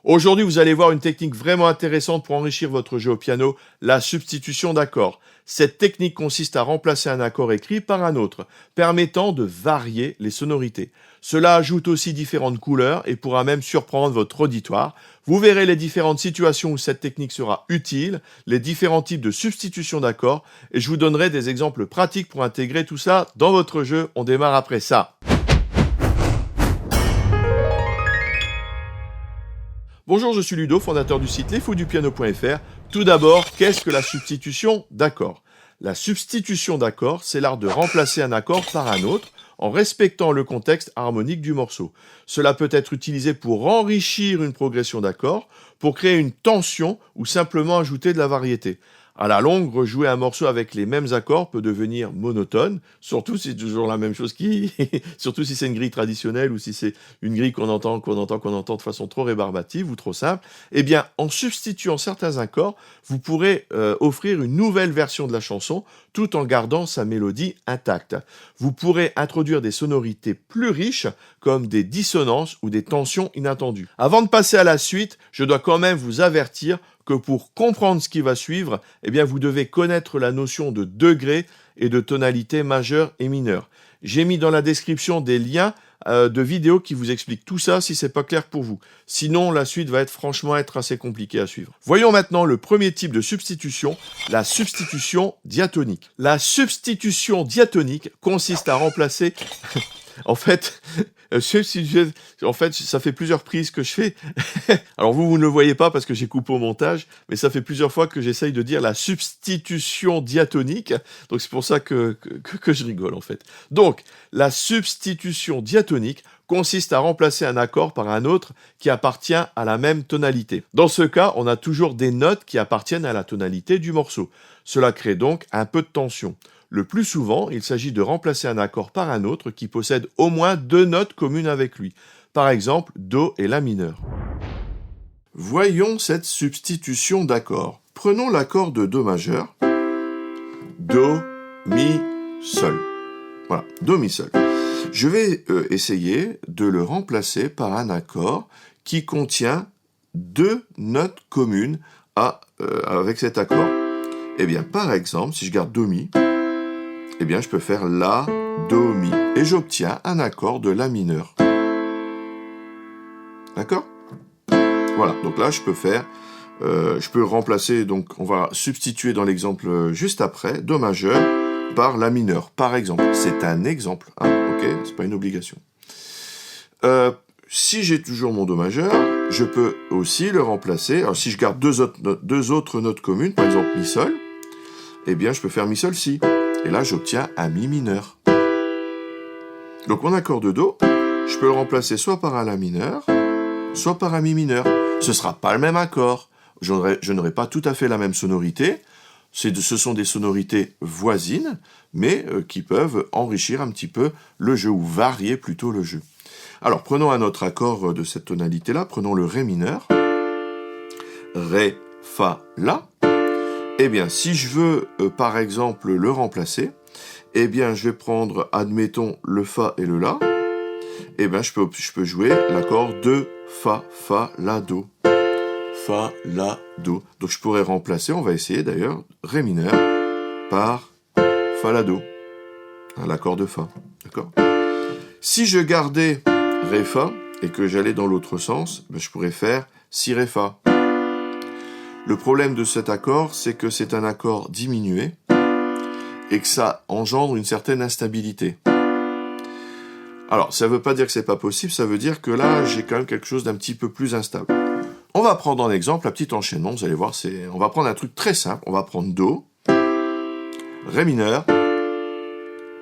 Aujourd'hui, vous allez voir une technique vraiment intéressante pour enrichir votre jeu au piano, la substitution d'accords. Cette technique consiste à remplacer un accord écrit par un autre, permettant de varier les sonorités. Cela ajoute aussi différentes couleurs et pourra même surprendre votre auditoire. Vous verrez les différentes situations où cette technique sera utile, les différents types de substitution d'accords, et je vous donnerai des exemples pratiques pour intégrer tout ça dans votre jeu. On démarre après ça. Bonjour, je suis Ludo, fondateur du site lesfoudupiano.fr. Tout d'abord, qu'est-ce que la substitution d'accords ? La substitution d'accords, c'est l'art de remplacer un accord par un autre en respectant le contexte harmonique du morceau. Cela peut être utilisé pour enrichir une progression d'accords, pour créer une tension ou simplement ajouter de la variété. À la longue, rejouer un morceau avec les mêmes accords peut devenir monotone, surtout si c'est toujours la même chose surtout si c'est une grille traditionnelle ou si c'est une grille qu'on entend de façon trop rébarbative ou trop simple. Eh bien, en substituant certains accords, vous pourrez offrir une nouvelle version de la chanson tout en gardant sa mélodie intacte. Vous pourrez introduire des sonorités plus riches comme des dissonances ou des tensions inattendues. Avant de passer à la suite, je dois quand même vous avertir que pour comprendre ce qui va suivre, eh bien vous devez connaître la notion de degré et de tonalité majeure et mineure. J'ai mis dans la description des liens de vidéos qui vous expliquent tout ça si c'est pas clair pour vous. Sinon, la suite va franchement être assez compliquée à suivre. Voyons maintenant le premier type de substitution, la substitution diatonique. La substitution diatonique consiste à remplacer... En fait, ça fait plusieurs prises que je fais. Alors vous ne le voyez pas parce que j'ai coupé au montage, mais ça fait plusieurs fois que j'essaye de dire la substitution diatonique. Donc c'est pour ça que je rigole en fait. Donc, la substitution diatonique consiste à remplacer un accord par un autre qui appartient à la même tonalité. Dans ce cas, on a toujours des notes qui appartiennent à la tonalité du morceau. Cela crée donc un peu de tension. Le plus souvent, il s'agit de remplacer un accord par un autre qui possède au moins deux notes communes avec lui. Par exemple, Do et La mineur. Voyons cette substitution d'accords. Prenons l'accord de Do majeur. Do, Mi, Sol. Voilà, Do, Mi, Sol. Je vais essayer de le remplacer par un accord qui contient deux notes communes avec cet accord. Eh bien, par exemple, si je garde Do, Mi, eh bien, je peux faire La, Do, Mi. Et j'obtiens un accord de La mineur. D'accord ? Voilà, donc là, je peux remplacer, donc on va substituer dans l'exemple juste après, Do majeur par La mineur, par exemple. C'est un exemple, hein, ok ? C'est pas une obligation. Si j'ai toujours mon Do majeur, je peux aussi le remplacer. Alors, si je garde deux autres notes communes, par exemple Mi, Sol, eh bien, je peux faire Mi, Sol, Si. Et là, j'obtiens un Mi mineur. Donc, mon accord de Do, je peux le remplacer soit par un La mineur, soit par un Mi mineur. Ce ne sera pas le même accord. Je n'aurai pas tout à fait la même sonorité. Ce sont des sonorités voisines, mais qui peuvent enrichir un petit peu le jeu, ou varier plutôt le jeu. Alors, prenons un autre accord de cette tonalité-là. Prenons le Ré mineur. Ré, Fa, La. Eh bien, si je veux, par exemple, le remplacer, eh bien, je vais prendre, admettons, le Fa et le La. Eh bien, je peux jouer l'accord de Fa, Fa, La, Do. Fa, La, Do. Donc, je pourrais remplacer, on va essayer d'ailleurs, Ré mineur par Fa, La, Do. L'accord de Fa. D'accord ? Si je gardais Ré, Fa et que j'allais dans l'autre sens, je pourrais faire Si, Ré, Fa. Le problème de cet accord, c'est que c'est un accord diminué et que ça engendre une certaine instabilité. Alors, ça ne veut pas dire que c'est pas possible, ça veut dire que là, j'ai quand même quelque chose d'un petit peu plus instable. On va prendre en exemple un petit enchaînement, vous allez voir, on va prendre un truc très simple, on va prendre Do, Ré mineur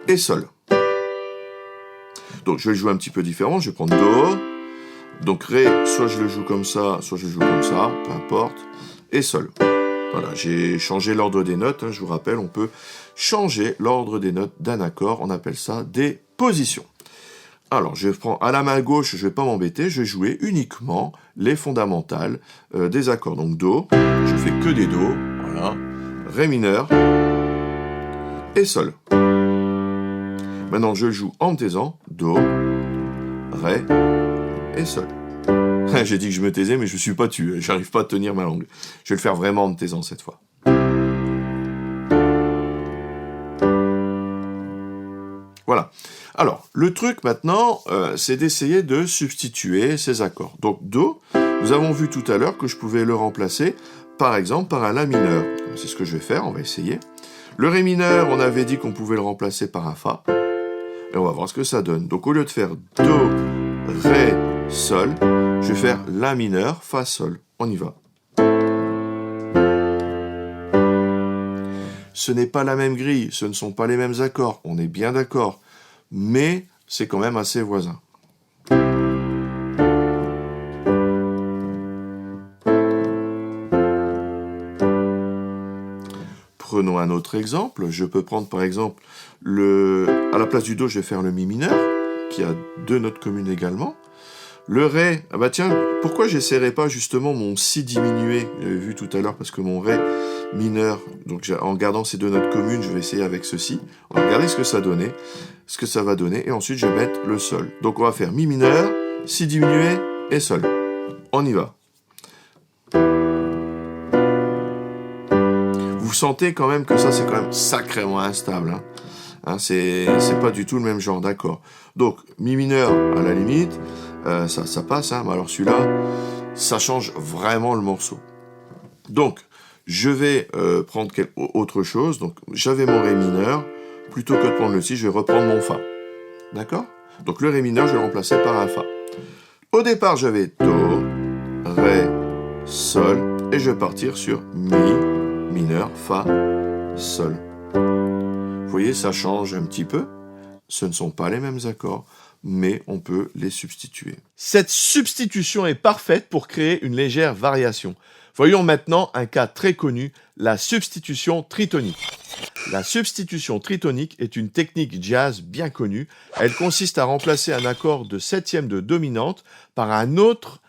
et Sol. Donc, je vais le jouer un petit peu différemment, je vais prendre Do, donc Ré, soit je le joue comme ça, soit je le joue comme ça, peu importe, et Sol. Voilà, j'ai changé l'ordre des notes, hein, je vous rappelle, on peut changer l'ordre des notes d'un accord, on appelle ça des positions. Alors, je prends à la main gauche, je ne vais pas m'embêter, je vais jouer uniquement les fondamentales des accords. Donc Do, je fais que des Do, voilà, Ré mineur et Sol. Maintenant, je joue en me taisant Do, Ré et Sol. J'ai dit que je me taisais, mais je ne suis pas tu. J'arrive pas à tenir ma langue. Je vais le faire vraiment en me taisant cette fois. Voilà. Alors, le truc maintenant, c'est d'essayer de substituer ces accords. Donc, Do, nous avons vu tout à l'heure que je pouvais le remplacer, par exemple, par un La mineur. C'est ce que je vais faire, on va essayer. Le Ré mineur, on avait dit qu'on pouvait le remplacer par un Fa. Et on va voir ce que ça donne. Donc, au lieu de faire Do, Ré, Sol, je vais faire La mineur, Fa, Sol. On y va. Ce n'est pas la même grille, ce ne sont pas les mêmes accords, on est bien d'accord. Mais c'est quand même assez voisin. Prenons un autre exemple. Je peux prendre par exemple, à la place du Do, je vais faire le Mi mineur, qui a 2 notes communes également. Le Ré, ah bah tiens, pourquoi j'essaierai pas justement mon Si diminué, j'avais vu tout à l'heure, parce que mon Ré mineur, donc en gardant ces 2 notes communes, je vais essayer avec ceci. On va regarder ce que ça va donner, et ensuite je vais mettre le Sol. Donc on va faire Mi mineur, Si diminué et Sol. On y va. Vous sentez quand même que ça, c'est quand même sacrément instable. C'est pas du tout le même genre d'accord. Donc, Mi mineur, à la limite, ça passe, mais alors celui-là, ça change vraiment le morceau. Donc, je vais prendre autre chose. Donc, j'avais mon Ré mineur. Plutôt que de prendre le Si, je vais reprendre mon Fa. D'accord? Donc, le Ré mineur, je vais le remplacer par un Fa. Au départ, j'avais Do, Ré, Sol, et je vais partir sur Mi mineur, Fa, Sol. Vous voyez, ça change un petit peu. Ce ne sont pas les mêmes accords, mais on peut les substituer. Cette substitution est parfaite pour créer une légère variation. Voyons maintenant un cas très connu, la substitution tritonique. La substitution tritonique est une technique jazz bien connue. Elle consiste à remplacer un accord de septième de dominante par un autre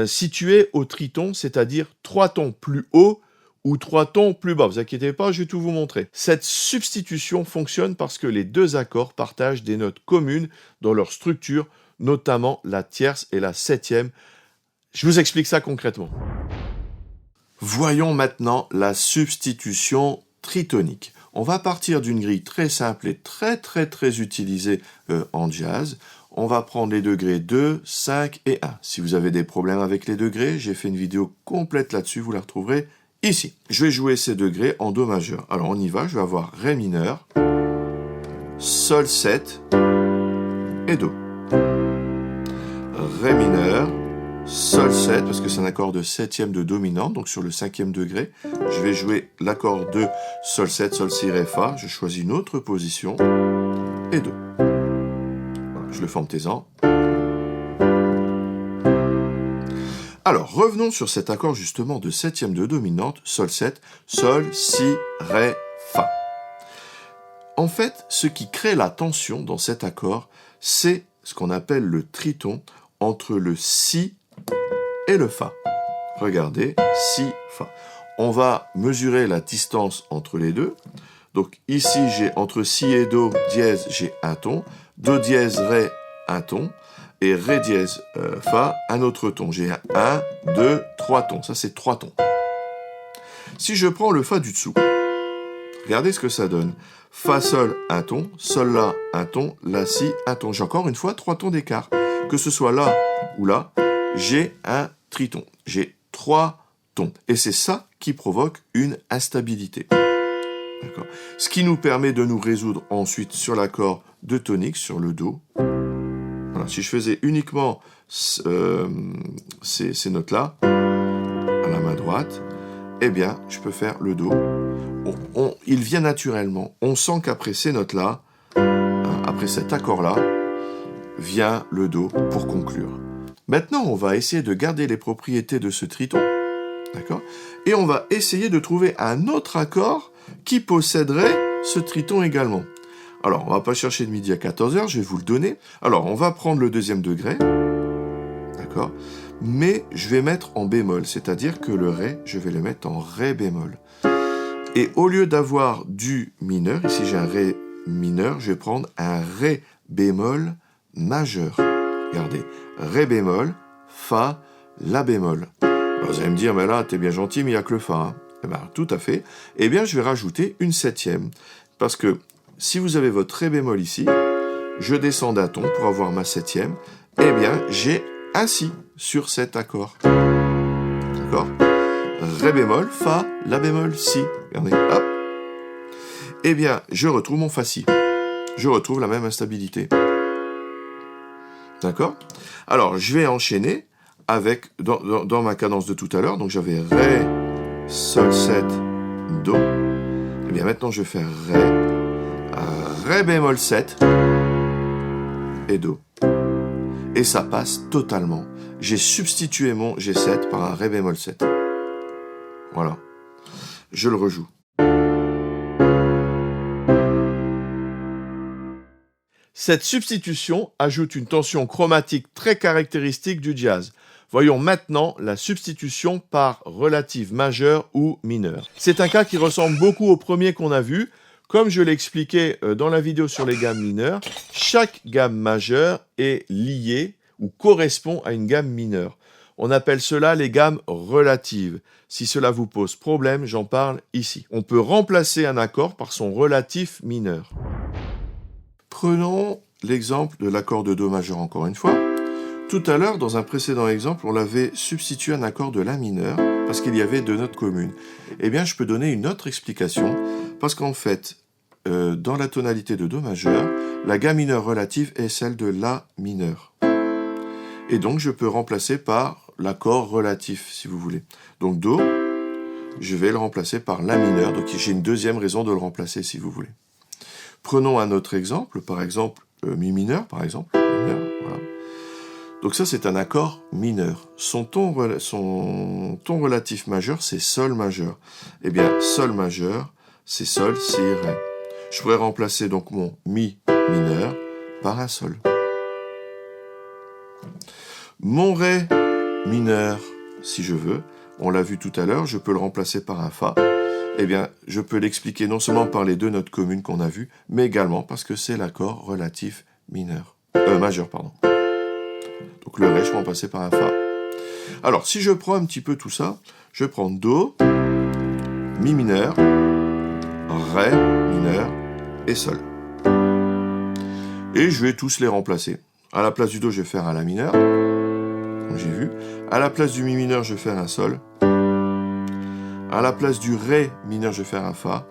situé au triton, c'est-à-dire 3 tons plus haut ou 3 tons plus bas. Vous inquiétez pas, je vais tout vous montrer. Cette substitution fonctionne parce que les 2 accords partagent des notes communes dans leur structure, notamment la tierce et la septième. Je vous explique ça concrètement. Voyons maintenant la substitution tritonique. On va partir d'une grille très simple et très utilisée en jazz. On va prendre les degrés 2, 5 et 1. Si vous avez des problèmes avec les degrés, j'ai fait une vidéo complète là-dessus, vous la retrouverez ici. Je vais jouer ces degrés en Do majeur. Alors on y va, je vais avoir Ré mineur, Sol 7 et Do. Ré mineur, Sol 7, parce que c'est un accord de septième de dominante, donc sur le 5e degré, je vais jouer l'accord de Sol 7, Sol si, Ré, Fa, je choisis une autre position, et Do. Voilà, je le fais en taisant. Alors, revenons sur cet accord justement de septième de dominante, Sol 7, Sol, Si, Ré, Fa. En fait, ce qui crée la tension dans cet accord, c'est ce qu'on appelle le triton entre le Si et le Fa. Regardez, Si, Fa. On va mesurer la distance entre les deux. Donc ici, j'ai entre Si et Do dièse, j'ai un ton. Do dièse, Ré, un ton. Et Ré dièse, Fa, un autre ton. J'ai 1, 2, 3 tons. Ça, c'est 3 tons. Si je prends le Fa du dessous, regardez ce que ça donne. Fa, Sol, un ton. Sol, La, un ton. La, Si, un ton. J'ai encore une fois 3 tons d'écart. Que ce soit là ou là, j'ai un triton. J'ai 3 tons. Et c'est ça qui provoque une instabilité. D'accord. Ce qui nous permet de nous résoudre ensuite sur l'accord de tonique, sur le Do. Voilà. Si je faisais uniquement ces notes-là, à la main droite, eh bien, je peux faire le Do. Il vient naturellement. On sent qu'après ces notes-là, après cet accord-là, vient le Do pour conclure. Maintenant, on va essayer de garder les propriétés de ce triton. D'accord ? Et on va essayer de trouver un autre accord qui posséderait ce triton également. Alors, on va pas chercher de midi à 14h, je vais vous le donner. Alors, on va prendre le 2e degré. D'accord ? Mais je vais mettre en bémol, c'est-à-dire que le Ré, je vais le mettre en Ré bémol. Et au lieu d'avoir du mineur, ici j'ai un Ré mineur, je vais prendre un Ré bémol majeur. Regardez, Ré bémol, Fa, La bémol. Alors vous allez me dire, mais là, t'es bien gentil, mais il n'y a que le Fa. Hein. Eh bien, tout à fait. Eh bien, je vais rajouter une septième. Parce que si vous avez votre Ré bémol ici, je descends d'un ton pour avoir ma septième. Eh bien, j'ai un Si sur cet accord. D'accord? Ré bémol, Fa, La bémol, Si. Regardez, hop. Eh bien, je retrouve mon Fa Si. Je retrouve la même instabilité. D'accord? Alors, je vais enchaîner avec, dans ma cadence de tout à l'heure, donc j'avais Ré, Sol, 7, Do. Eh bien, maintenant, je vais faire Ré bémol 7 et Do. Et ça passe totalement. J'ai substitué mon G7 par un Ré bémol 7. Voilà. Je le rejoue. Cette substitution ajoute une tension chromatique très caractéristique du jazz. Voyons maintenant la substitution par relative majeure ou mineure. C'est un cas qui ressemble beaucoup au premier qu'on a vu. Comme je l'ai expliqué dans la vidéo sur les gammes mineures, chaque gamme majeure est liée ou correspond à une gamme mineure. On appelle cela les gammes relatives. Si cela vous pose problème, j'en parle ici. On peut remplacer un accord par son relatif mineur. Prenons l'exemple de l'accord de Do majeur encore une fois. Tout à l'heure, dans un précédent exemple, on l'avait substitué à un accord de La mineur parce qu'il y avait deux notes communes. Eh bien, je peux donner une autre explication parce qu'en fait, dans la tonalité de Do majeur, la gamme mineure relative est celle de La mineur. Et donc, je peux remplacer par l'accord relatif, si vous voulez. Donc, Do, je vais le remplacer par La mineur. Donc, j'ai une deuxième raison de le remplacer, si vous voulez. Prenons un autre exemple, par exemple, Mi mineur, par exemple. Mineur, voilà. Donc ça, c'est un accord mineur. Son ton relatif majeur, c'est Sol majeur. Eh bien, Sol majeur, c'est Sol, Si, Ré. Je pourrais remplacer donc mon Mi mineur par un Sol. Mon Ré mineur, si je veux, on l'a vu tout à l'heure, je peux le remplacer par un Fa. Eh bien, je peux l'expliquer non seulement par les deux notes communes qu'on a vues, mais également parce que c'est l'accord relatif majeur, pardon. Donc le Ré, je peux remplacer par un Fa. Alors, si je prends un petit peu tout ça, je prends Do, Mi mineur, Ré mineur et Sol. Et je vais tous les remplacer. À la place du Do, je vais faire un La mineur, comme j'ai vu. À la place du Mi mineur, je vais faire un Sol. À la place du Ré mineur, je vais faire un Fa.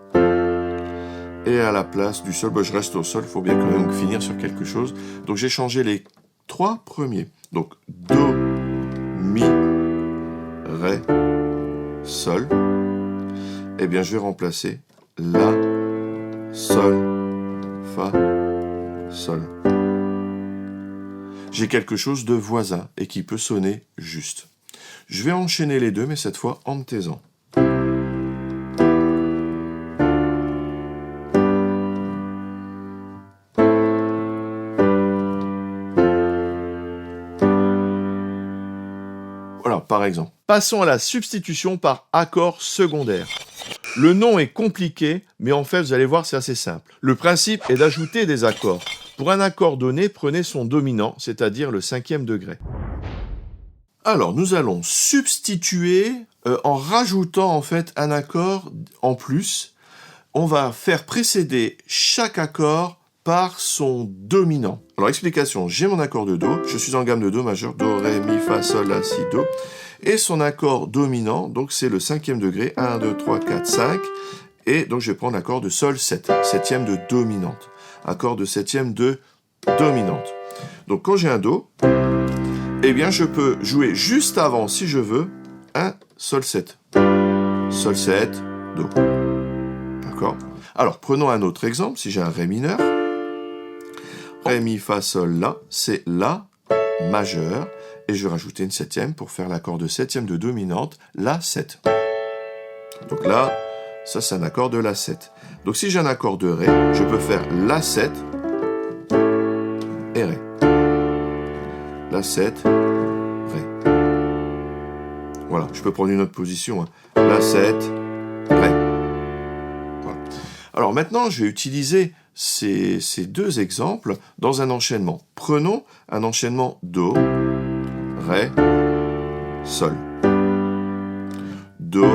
Et à la place du Sol, je reste au Sol, il faut bien quand même finir sur quelque chose. Donc j'ai changé les trois premiers. Donc Do, Mi, Ré, Sol. Eh bien, je vais remplacer La, Sol, Fa, Sol. J'ai quelque chose de voisin et qui peut sonner juste. Je vais enchaîner les deux, mais cette fois en me taisant. Voilà, par exemple. Passons à la substitution par accord secondaire. Le nom est compliqué, mais en fait, vous allez voir, c'est assez simple. Le principe est d'ajouter des accords. Pour un accord donné, prenez son dominant, c'est-à-dire le 5e degré. Alors, nous allons substituer en rajoutant en fait un accord en plus. On va faire précéder chaque accord par son dominant. Alors, explication, j'ai mon accord de Do, je suis en gamme de Do majeur, Do, Ré, Mi, Fa, Sol, La, Si, Do. Et son accord dominant, donc c'est le 5e degré, 1, 2, 3, 4, 5. Et donc je vais prendre l'accord de Sol 7, 7e de dominante. Accord de 7e de dominante. Donc quand j'ai un Do, eh bien je peux jouer juste avant, si je veux, un Sol 7. Sol 7, Do. D'accord? Alors prenons un autre exemple, si j'ai un Ré mineur. Ré, Mi, Fa, Sol, La, c'est La majeur. Et je vais rajouter une 7e pour faire l'accord de 7e de dominante, La 7. Donc là, ça c'est un accord de La 7. Donc si j'ai un accord de Ré, je peux faire La 7 et Ré. La 7, Ré. Voilà, je peux prendre une autre position. La 7, Ré. Voilà. Alors maintenant, je vais utiliser ces deux exemples dans un enchaînement. Prenons un enchaînement Do, Ré, Sol. Do,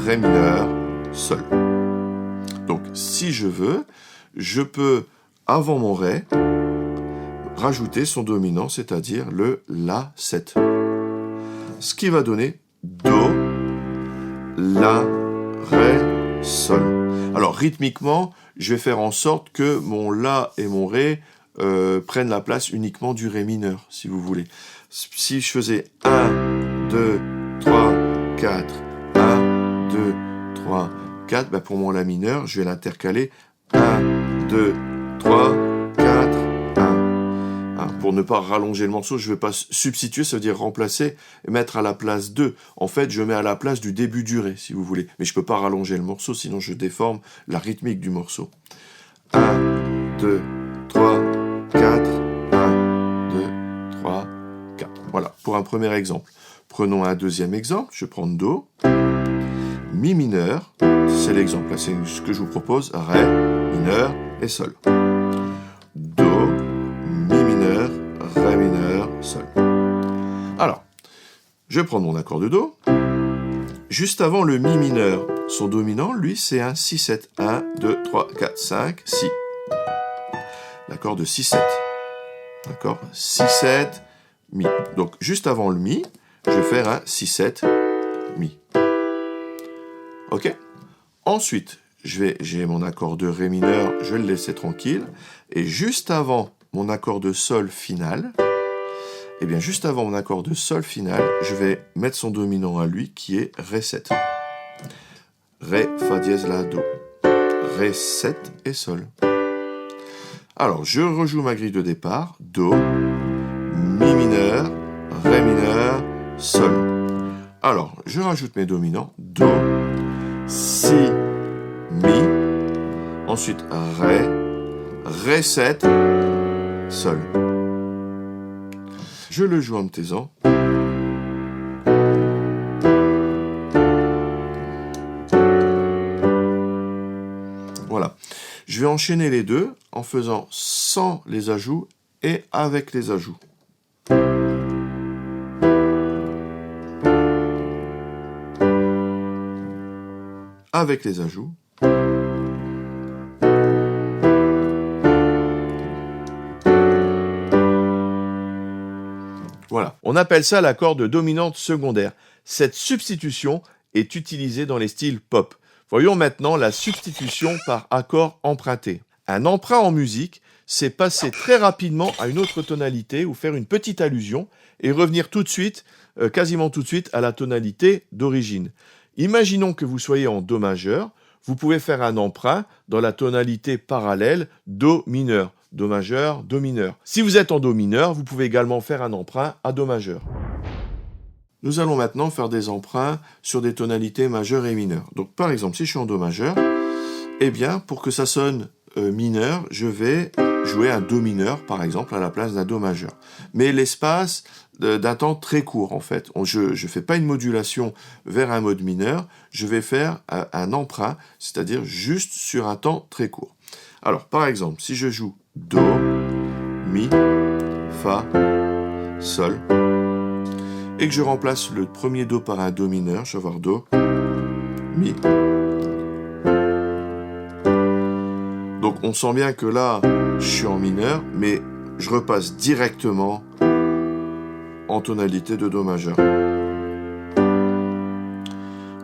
Ré mineur, Sol. Donc, si je veux, je peux, avant mon Ré, rajouter son dominant, c'est-à-dire le La7. Ce qui va donner Do, La, Ré, Sol. Alors, rythmiquement, je vais faire en sorte que mon La et mon Ré prennent la place uniquement du Ré mineur, si vous voulez. Si je faisais 1, 2, 3, 4, 1, 2, 3, 4, ben pour mon La mineur, je vais l'intercaler 1, 2, 3, 4, 1. Pour ne pas rallonger le morceau, je ne vais pas substituer, ça veut dire remplacer et mettre à la place 2. En fait, je mets à la place du début du Ré, si vous voulez. Mais je ne peux pas rallonger le morceau, sinon je déforme la rythmique du morceau. 1, 2, 3, 4, 1, 2, 3, 4. Voilà, pour un premier exemple. Prenons un deuxième exemple, je prends Do, Mi mineur, c'est l'exemple, là c'est ce que je vous propose, Ré, mineur et Sol. Do, Mi mineur, Ré mineur, Sol. Alors, je vais prendre mon accord de Do. Juste avant le Mi mineur, son dominant, lui, c'est un 6-7. 1, 2, 3, 4, 5, 6. L'accord de 6-7. D'accord ? 6-7, Mi. Donc, juste avant le Mi, je vais faire un 6-7, Mi. Ok ? Ensuite, j'ai mon accord de Ré mineur, je vais le laisser tranquille. Et juste avant mon accord de Sol final, eh bien, juste avant mon accord de Sol final, je vais mettre son dominant à lui, qui est Ré 7. Ré, Fa dièse, La, Do. Ré 7 et Sol. Alors, je rejoue ma grille de départ. Do, Mi mineur, Ré mineur, Sol. Alors, je rajoute mes dominants. Do, Si, Mi. Ensuite, Ré, Ré 7, Sol. Je le joue en me taisant. Voilà. Je vais enchaîner les deux en faisant sans les ajouts et avec les ajouts. Avec les ajouts. Voilà. On appelle ça l'accord de dominante secondaire. Cette substitution est utilisée dans les styles pop. Voyons maintenant la substitution par accord emprunté. Un emprunt en musique, c'est passer très rapidement à une autre tonalité ou faire une petite allusion et revenir tout de suite, quasiment tout de suite, à la tonalité d'origine. Imaginons que vous soyez en Do majeur, vous pouvez faire un emprunt dans la tonalité parallèle Do mineur. Do majeur, Do mineur. Si vous êtes en Do mineur, vous pouvez également faire un emprunt à Do majeur. Nous allons maintenant faire des emprunts sur des tonalités majeures et mineures. Donc par exemple, si je suis en Do majeur, eh bien pour que ça sonne mineur, je vais jouer un Do mineur, par exemple, à la place d'un Do majeur. Mais l'espace d'un temps très court, en fait. Je ne fais pas une modulation vers un mode mineur, je vais faire un emprunt, c'est-à-dire juste sur un temps très court. Alors, par exemple, si je joue Do, Mi, Fa, Sol, et que je remplace le premier Do par un Do mineur, je vais avoir Do, Mi. Donc on sent bien que là, je suis en mineur, mais je repasse directement en tonalité de Do majeur.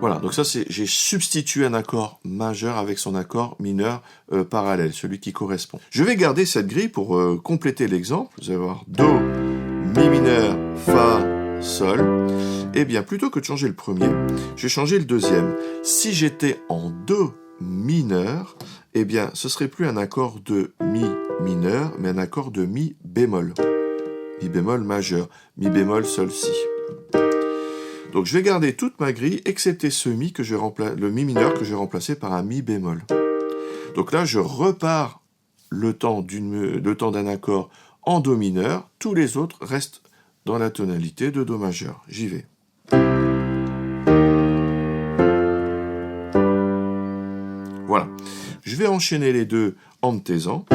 Voilà, donc ça j'ai substitué un accord majeur avec son accord mineur parallèle, celui qui correspond. Je vais garder cette grille pour compléter l'exemple. Vous allez voir Do, Mi mineur, Fa, Sol. Eh bien, plutôt que de changer le premier, je vais changer le deuxième. Si j'étais en Do mineur, eh bien, ce serait plus un accord de Mi mineur, mais un accord de Mi bémol. Mi bémol majeur, Mi bémol, Sol, Si. Donc je vais garder toute ma grille, excepté ce Mi que le Mi mineur que je vais remplacer par un Mi bémol. Donc là, je repars le temps d'un accord en Do mineur, tous les autres restent dans la tonalité de Do majeur. J'y vais. Voilà. Je vais enchaîner les deux en me taisant.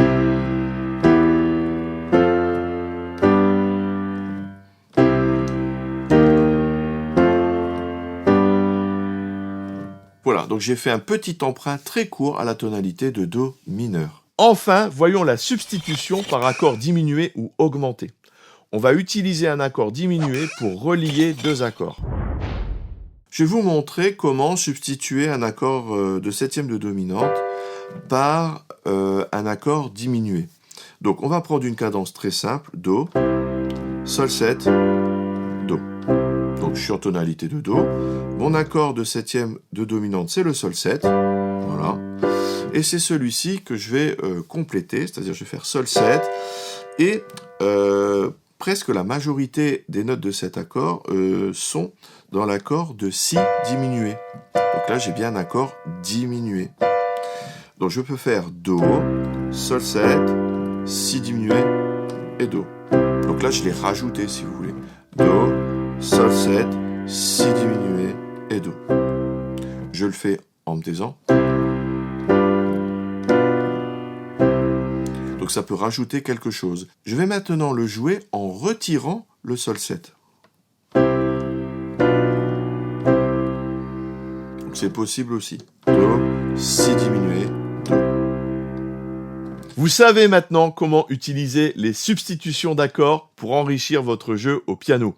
Voilà, donc j'ai fait un petit emprunt très court à la tonalité de Do mineur. Enfin, voyons la substitution par accord diminué ou augmenté. On va utiliser un accord diminué pour relier deux accords. Je vais vous montrer comment substituer un accord de septième de dominante par un accord diminué. Donc on va prendre une cadence très simple, Do, Sol 7, Do. Donc je suis en tonalité de Do. Mon accord de septième de dominante, c'est le Sol 7. Voilà. Et c'est celui-ci que je vais compléter, c'est-à-dire je vais faire Sol 7. Et presque la majorité des notes de cet accord sont dans l'accord de Si diminué. Donc là, j'ai bien un accord diminué. Donc je peux faire Do, Sol 7, Si diminué et Do. Donc là, je l'ai rajouté si vous voulez. Do, Sol 7, Si diminué et Do. Je le fais en me taisant. Donc ça peut rajouter quelque chose. Je vais maintenant le jouer en retirant le Sol 7. Donc c'est possible aussi. Do, Si diminué, Do. Vous savez maintenant comment utiliser les substitutions d'accords pour enrichir votre jeu au piano.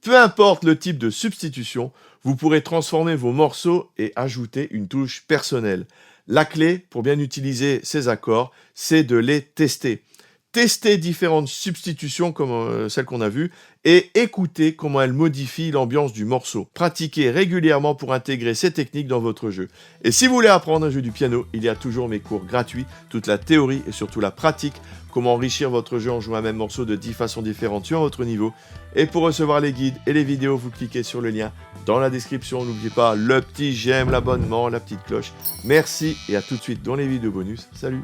Peu importe le type de substitution, vous pourrez transformer vos morceaux et ajouter une touche personnelle. La clé pour bien utiliser ces accords, c'est de les tester. Tester différentes substitutions comme celles qu'on a vues et écouter comment elles modifient l'ambiance du morceau. Pratiquez régulièrement pour intégrer ces techniques dans votre jeu. Et si vous voulez apprendre à jouer du piano, il y a toujours mes cours gratuits, toute la théorie et surtout la pratique, comment enrichir votre jeu en jouant un même morceau de 10 façons différentes sur votre niveau. Et pour recevoir les guides et les vidéos, vous cliquez sur le lien dans la description. N'oubliez pas le petit j'aime, l'abonnement, la petite cloche. Merci et à tout de suite dans les vidéos bonus. Salut!